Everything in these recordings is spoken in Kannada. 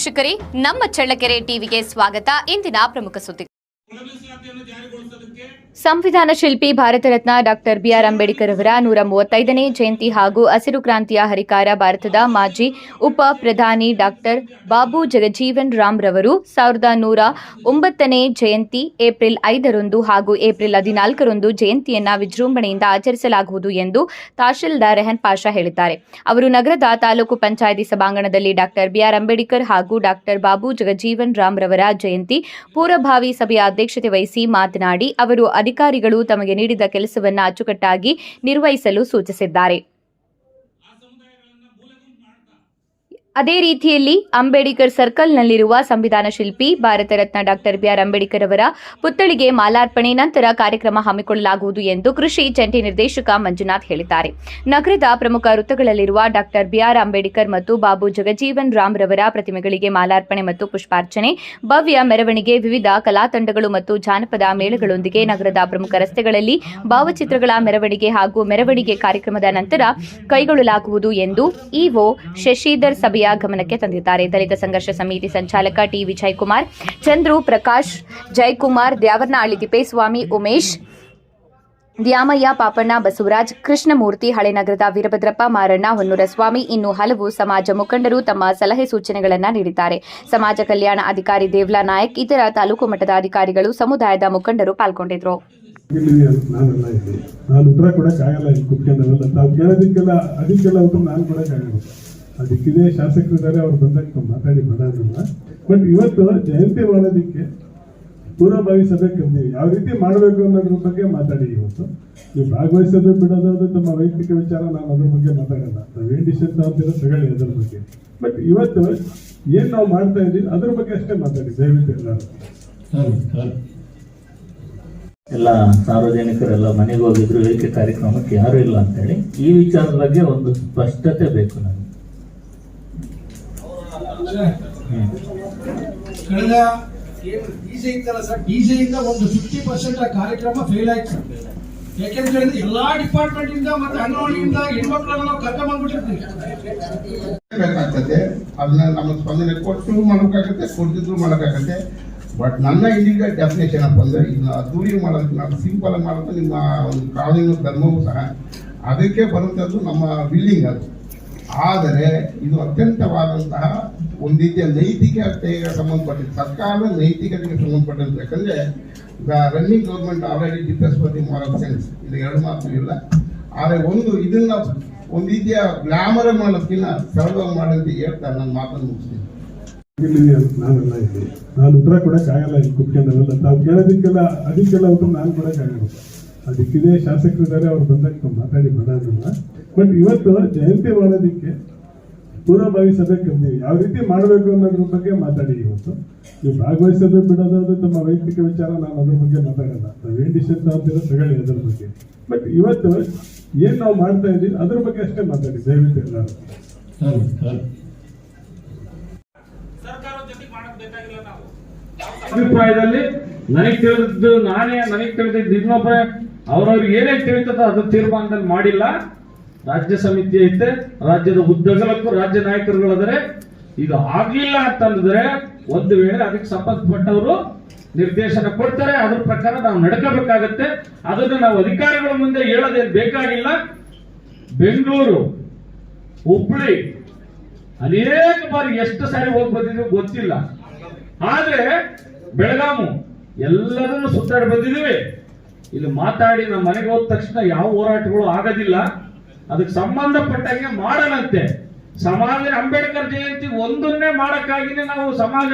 ವೀಕ್ಷಕರೇ, ನಮ್ಮ ಚಳ್ಳಕೆರೆ ಟಿವಿಗೆ ಸ್ವಾಗತ. ಇಂದಿನ ಪ್ರಮುಖ ಸುದ್ದಿ. ಸಂವಿಧಾನ ಶಿಲ್ಪಿ ಭಾರತ ರತ್ನ ಡಾಕ್ಟರ್ ಬಿಆರ್ ಅಂಬೇಡ್ಕರ್ ಅವರ 135ನೇ ಜಯಂತಿ ಹಾಗೂ ಹಸಿರು ಕ್ರಾಂತಿಯ ಹರಿಕಾರ ಭಾರತದ ಮಾಜಿ ಉಪ ಪ್ರಧಾನಿ ಡಾಕ್ಟರ್ ಬಾಬು ಜಗಜೀವನ್ ರಾಮ್ ರವರು 1909ನೇ ಜಯಂತಿ ಏಪ್ರಿಲ್ 5ರಂದು ಹಾಗೂ ಏಪ್ರಿಲ್ 14ರಂದು ಜಯಂತಿಯನ್ನು ವಿಜೃಂಭಣೆಯಿಂದ ಆಚರಿಸಲಾಗುವುದು ಎಂದು ತಹಶೀಲ್ದಾರ್ ರೆಹನ್ ಪಾಷಾ ಹೇಳಿದ್ದಾರೆ. ಅವರು ನಗರದ ತಾಲೂಕು ಪಂಚಾಯಿತಿ ಸಭಾಂಗಣದಲ್ಲಿ ಡಾಕ್ಟರ್ ಬಿಆರ್ ಅಂಬೇಡ್ಕರ್ ಹಾಗೂ ಡಾಕ್ಟರ್ ಬಾಬು ಜಗಜೀವನ್ ರಾಮ್ ರವರ ಜಯಂತಿ ಪೂರ್ವಭಾವಿ ಸಭೆಯ ಅಧ್ಯಕ್ಷತೆ ವಹಿಸಿ ಮಾತನಾಡಿ, ಅವರು ಅಧಿಕಾರಿಗಳು ತಮಗೆ ನೀಡಿದ ಕೆಲಸವನ್ನು ಅಚ್ಚುಕಟ್ಟಾಗಿ ನಿರ್ವಹಿಸಲು ಸೂಚಿಸಿದ್ದಾರೆ. ಅದೇ ರೀತಿಯಲ್ಲಿ ಅಂಬೇಡ್ಕರ್ ಸರ್ಕಲ್ನಲ್ಲಿರುವ ಸಂವಿಧಾನ ಶಿಲ್ಪಿ ಭಾರತ ರತ್ನ ಡಾಕ್ಟರ್ ಬಿಆರ್ ಅಂಬೇಡ್ಕರ್ ಅವರ ಪುತ್ಥಳಿಗೆ ಮಾಲಾರ್ಪಣೆ ನಂತರ ಕಾರ್ಯಕ್ರಮ ಹಮ್ಮಿಕೊಳ್ಳಲಾಗುವುದು ಎಂದು ಕೃಷಿ ಜಂಟಿ ನಿರ್ದೇಶಕ ಮಂಜುನಾಥ್ ಹೇಳಿದ್ದಾರೆ. ನಗರದ ಪ್ರಮುಖ ವೃತ್ತಗಳಲ್ಲಿರುವ ಡಾಕ್ಟರ್ ಬಿಆರ್ ಅಂಬೇಡ್ಕರ್ ಮತ್ತು ಬಾಬು ಜಗಜೀವನ್ ರಾಮ್ ರವರ ಪ್ರತಿಮೆಗಳಿಗೆ ಮಾಲಾರ್ಪಣೆ ಮತ್ತು ಪುಷ್ಪಾರ್ಚನೆ, ಭವ್ಯ ಮೆರವಣಿಗೆ, ವಿವಿಧ ಕಲಾ ತಂಡಗಳು ಮತ್ತು ಜಾನಪದ ಮೇಳಗಳೊಂದಿಗೆ ನಗರದ ಪ್ರಮುಖ ರಸ್ತೆಗಳಲ್ಲಿ ಭಾವಚಿತ್ರಗಳ ಮೆರವಣಿಗೆ ಹಾಗೂ ಮೆರವಣಿಗೆ ಕಾರ್ಯಕ್ರಮದ ನಂತರ ಕೈಗೊಳ್ಳಲಾಗುವುದು ಎಂದು ಇಒ ಶಶಿಧರ್ ಸಭೆಯ ಗಮನಕ್ಕೆ ತಂದಿದ್ದಾರೆ. ದಲಿತ ಸಂಘರ್ಷ ಸಮಿತಿ ಸಂಚಾಲಕ ಟಿ ವಿಜಯಕುಮಾರ್, ಚಂದ್ರು, ಪ್ರಕಾಶ್, ಜಯಕುಮಾರ್, ದ್ಯಾವರ್ನಹಳ್ಳಿ ತಿಪ್ಪೇಸ್ವಾಮಿ, ಉಮೇಶ್, ದ್ಯಾಮಯ್ಯ, ಪಾಪಣ್ಣ, ಬಸವರಾಜ್, ಕೃಷ್ಣಮೂರ್ತಿ, ಹಳೆನಗರದ ವೀರಭದ್ರಪ್ಪ, ಮಾರಣ್ಣ, ಹೊನ್ನೂರಸ್ವಾಮಿ ಇನ್ನೂ ಹಲವು ಸಮಾಜ ಮುಖಂಡರು ತಮ್ಮ ಸಲಹೆ ಸೂಚನೆಗಳನ್ನು ನೀಡಿದ್ದಾರೆ. ಸಮಾಜ ಕಲ್ಯಾಣ ಅಧಿಕಾರಿ ದೇವ್ಲಾ ನಾಯಕ್, ಇತರ ತಾಲೂಕು ಮಟ್ಟದ ಅಧಿಕಾರಿಗಳು, ಸಮುದಾಯದ ಮುಖಂಡರು ಪಾಲ್ಗೊಂಡಿದ್ದರು. ನಾನು ಉತ್ತರ ಕೊಡಕ್ಕಾಗಲ್ಲ, ಅದಕ್ಕೆಲ್ಲ ಉತ್ತರ ನಾನು ಕೊಡಕ್ಕಾಗಲ್ಲ. ಅದಕ್ಕಿದೆ ಶಾಸಕರಿದ್ದಾರೆ, ಅವ್ರು ಬಂದಾಗ ಮಾತಾಡಿ ಮಾಡೋದಿಲ್ಲ. ಬಟ್ ಇವತ್ತು ಜಯಂತಿ ಮಾಡೋದಕ್ಕೆ ಪೂರ್ವಭಾವಿ ಸಭೆ ಕರೆದಿವಿ, ಯಾವ ರೀತಿ ಮಾಡಬೇಕು ಅನ್ನೋದ್ರ ಬಗ್ಗೆ ಮಾತಾಡಿ. ಇವತ್ತು ನೀವು ಭಾಗವಹಿಸೋದು ಬಿಡೋದು ತಮ್ಮ ವೈಯಕ್ತಿಕ ವಿಚಾರ, ನಾನು ಅದ್ರ ಬಗ್ಗೆ ಮಾತಾಡಲ್ಲ. ನಾವೇನು ಡಿಸಿಷನ್ ತಗೊಂತೀರೋ ತಗೊಳ್ಳಿ ಅದ್ರ ಬಗ್ಗೆ. ಬಟ್ ಇವತ್ತು ಏನ್ ನಾವು ಮಾಡ್ತಾ ಇದೀವಿ ಅದ್ರ ಬಗ್ಗೆ ಅಷ್ಟೇ ಮಾತಾಡಿ ದಯವಿಟ್ಟು ಎಲ್ಲರೂ. ಎಲ್ಲ ಸಾರ್ವಜನಿಕರೆಲ್ಲ ಮನೆಗೆ ಹೋಗಿದ್ರು, ಏಕೆ ಕಾರ್ಯಕ್ರಮಕ್ಕೆ ಯಾರು ಇಲ್ಲ ಅಂತೇಳಿ ಈ ವಿಚಾರದ ಬಗ್ಗೆ ಒಂದು ಸ್ಪಷ್ಟತೆ ಬೇಕು ನನಗೆ. ಕಳೆದ ಡಿಜೆ ಇತ್ತಲ್ಲ ಸರ್, ಡಿಜೆ ಇಂದ ಒಂದು 50% ಆ ಕಾರ್ಯಕ್ರಮ ಫೇಲ್ ಆಯ್ತು. ಯಾಕೆಂತ ಹೇಳಿದ್ರೆ ಎಲ್ಲಾ ಡಿಪಾರ್ಟ್ಮೆಂಟ್ ಇಂದ ಮತ್ತೆ ಅಂಗನವಾಡಿಯಿಂದ ಹೆಣ್ಮಕ್ಳನ್ನ ನಾವು ಕರ್ಕೊಂಡ್ ಬಂದ್ಬಿಟ್ಟಿರ್ತೀವಿ. ಅದನ್ನ ನಮ್ಮ ಸ್ಪಂದನೆ ಕೊಟ್ಟು ಮಾಡೋಕ್ಕಾಗತ್ತೆ, ಕೊಡ್ತಿದ್ರು ಮಾಡೋಕ್ಕಾಗತ್ತೆ. ಬಟ್ ನನ್ನ ಇದೀಗ ಡೆಫಿನೇಷನ್ ಅಪ್ಪ ಅಂದ್ರೆ ಇದನ್ನ ಅದ್ದೂರಿ ಮಾಡೋದಕ್ಕೆ, ನಾವು ಸಿಂಪಲ್ ಆಗಿ ಮಾಡೋದು ನಿಮ್ಮ ಒಂದು ಕಾನೂನು ಧರ್ಮವೂ ಸಹ ಅದಕ್ಕೆ ಬರುವಂಥದ್ದು ನಮ್ಮ ಬಿಲ್ಡಿಂಗ್ ಅದು. ಆದರೆ ಇದು ಅತ್ಯಂತವಾದಂತಹ ಒಂದು ರೀತಿಯ ನೈತಿಕತೆಗೆ ಸಂಬಂಧಪಟ್ಟಿದ್ದು, ಸರ್ಕಾರದ ನೈತಿಕತೆಗೆ ಸಂಬಂಧಪಟ್ಟದ್ದು. ಯಾಕಂದ್ರೆ running government already defence for the moral sense, ಇದು ಎರಡು ಮಾತು ಇಲ್ಲ. ಆದರೆ ಇದನ್ನ ಒಂದು ರೀತಿಯ ಗ್ಲಾಮರ್ ಮಾಡೋದಕ್ಕಿಂತ ಸರಳವಾಗಿ ಮಾಡಂತ ಹೇಳ್ತಾ ನನ್ನ ಮಾತನ್ನು ಮುಗಿಸ್ತೀನಿ. ನಾನೆಲ್ಲ ಇದ್ದೀನಿ, ನಾನು ಉತ್ತರ ಕೊಡಕ್ಕಾಗಲ್ಲ. ಇಲ್ಲಿ ಕುತ್ಕೊಂಡಲ್ಲ, ತಾವು ಕೇಳೋದಕ್ಕೆಲ್ಲ ಅದಕ್ಕೆಲ್ಲ ಉತ್ತರ ನಾನು ಕೊಡಕ್ಕಾಗಲ್ಲ. ಅದಕ್ಕಿದೆ ಶಾಸಕರಿದ್ದಾರೆ, ಅವ್ರು ಬಂದಾಗ ಮಾತಾಡಿ ಮಾಡೋದಿಲ್ಲ. ಬಟ್ ಇವತ್ತು ಜಯಂತಿ ಮಾಡೋದಕ್ಕೆ ಪೂರ್ವಭಾವಿ ಸಭೆ ಕರೆದಿವಿ, ಯಾವ ರೀತಿ ಮಾಡಬೇಕು ಅನ್ನೋದ್ರ ಬಗ್ಗೆ ಮಾತಾಡಿ. ಇವತ್ತು ನೀವು ಭಾಗವಹಿಸೋದು ಬಿಡೋದು ತಮ್ಮ ವೈಯಕ್ತಿಕ ವಿಚಾರ, ನಾನು ಅದ್ರ ಬಗ್ಗೆ ಮಾತಾಡಲ್ಲ. ನಾವೇನು ಡಿಸಿಷನ್ ತಗೊಂತೀರೋ ತಗೊಳ್ಳಿ ಅದ್ರ ಬಗ್ಗೆ. ಬಟ್ ಇವತ್ತು ಏನ್ ನಾವು ಮಾಡ್ತಾ ಇದೀವಿ ಅದ್ರ ಬಗ್ಗೆ ಅಷ್ಟೇ ಮಾತಾಡಿ ದಯವಿಟ್ಟು ಎಲ್ಲರೂ. ಅಭಿಪ್ರಾಯದಲ್ಲಿ ನನಗೆ ತಿಳಿದಿದ್ದು ಇನ್ನೊಬ್ಬ ಅವ್ರವ್ರಿಗೆ ಏನೇ ತಿಳಿತದ ಅದು ತೀರ್ಮಾನದಲ್ಲಿ ಮಾಡಿಲ್ಲ. ರಾಜ್ಯ ಸಮಿತಿ ಐತೆ, ರಾಜ್ಯದ ಉದ್ದಗಲಕ್ಕೂ ರಾಜ್ಯ ನಾಯಕರುಗಳಾದರೆ ಇದು ಆಗ್ಲಿಲ್ಲ ಅಂತಂದ್ರೆ ಒಂದು ವೇಳೆ ಅದಕ್ಕೆ ಸಂಬಂಧಪಟ್ಟವರು ನಿರ್ದೇಶನ ಕೊಡ್ತಾರೆ, ಅದ್ರ ಪ್ರಕಾರ ನಾವು ನಡ್ಕೋಬೇಕಾಗತ್ತೆ. ಅದನ್ನು ನಾವು ಅಧಿಕಾರಿಗಳ ಮುಂದೆ ಹೇಳೋದೇನು ಬೇಕಾಗಿಲ್ಲ. ಬೆಂಗಳೂರು, ಹುಬ್ಬಳ್ಳಿ ಅನೇಕ ಬಾರಿ ಎಷ್ಟು ಸಾರಿ ಹೋಗಿ ಬಂದಿದ್ದೀವಿ ಗೊತ್ತಿಲ್ಲ. ಆದ್ರೆ ಬೆಳಗಾಮು ಎಲ್ಲರನ್ನು ಸುತ್ತಾಡಿ ಬಂದಿದ್ದೀವಿ. ಇಲ್ಲಿ ಮಾತಾಡಿ ನಮ್ಮ ಮನೆಗೆ ಹೋದ ತಕ್ಷಣ ಯಾವ ಹೋರಾಟಗಳು ಆಗೋದಿಲ್ಲ. ಅದಕ್ಕೆ ಸಂಬಂಧಪಟ್ಟಂಗೆ ಮಾಡೋಣಂತೆ. ಸಮಾಜ ಅಂಬೇಡ್ಕರ್ ಜಯಂತಿ ಒಂದನ್ನೇ ಮಾಡಕ್ಕಾಗಿನೇ ನಾವು ಸಮಾಜ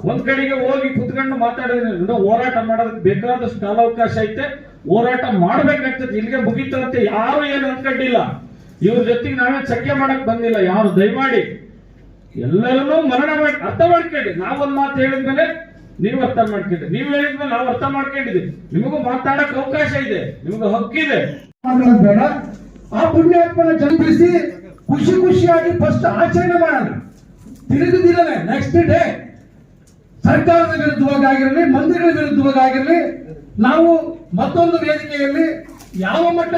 ಒಂದ್ ಕಡೆಗೆ ಹೋಗಿ ಕುತ್ಕೊಂಡು ಮಾತಾಡೋದ್ರಿಂದ ಹೋರಾಟ ಮಾಡೋದಕ್ಕೆ ಬೇಕಾದಷ್ಟು ಕಾಲಾವಕಾಶ ಐತೆ. ಹೋರಾಟ ಮಾಡ್ಬೇಕಾಗ್ತದೆ. ಇಲ್ಲಿಗೆ ಮುಗಿತಂತೆ ಯಾರು ಏನು ಅನ್ಕೊಂಡಿಲ್ಲ. ಇವ್ರ ಜೊತೆಗೆ ನಾವೇ ಚರ್ಚೆ ಮಾಡಕ್ ಬಂದಿಲ್ಲ. ಯಾರು ದಯಮಾಡಿ ಎಲ್ಲರನ್ನೂ ಮನನ ಮಾಡಿ ಅರ್ಥ ಮಾಡ್ಕೊಳ್ಳಿ. ನಾವೊಂದ್ ಮಾತು ಹೇಳಿದ್ಮೇಲೆ ನೀವು ಅರ್ಥ ಮಾಡ್ಕೊಂಡ್ರಿ, ನೀವು ಹೇಳಿದ್ಮೇಲೆ ನಾವು ಅರ್ಥ ಮಾಡ್ಕೊಂಡಿದ್ದೀವಿ. ನಿಮಗೂ ಮಾತಾಡಕ್ ಅವಕಾಶ ಇದೆ, ನಿಮಗೂ ಹಕ್ಕಿದೆ. ಬೇಡ, ಆ ಪುಣ್ಯಾತ್ಮನ ಜನ್ಮಿಸಿ ಖುಷಿಯಾಗಿ ಫಸ್ಟ್ ಆಚರಣೆ ಮಾಡೋಣ. ತಿರುಗುದಿಲ್ಲನೆ ನೆಕ್ಸ್ಟ್ ಡೇ ಸರ್ಕಾರದ ವಿರುದ್ಧವಾಗಿ ಆಗಿರಲಿ, ಮಂದಿಗಳ ವಿರುದ್ಧವಾಗಿ ಆಗಿರಲಿ, ನಾವು ಮತ್ತೊಂದು ವೇದಿಕೆಯಲ್ಲಿ ಯಾವ ಮಟ್ಟ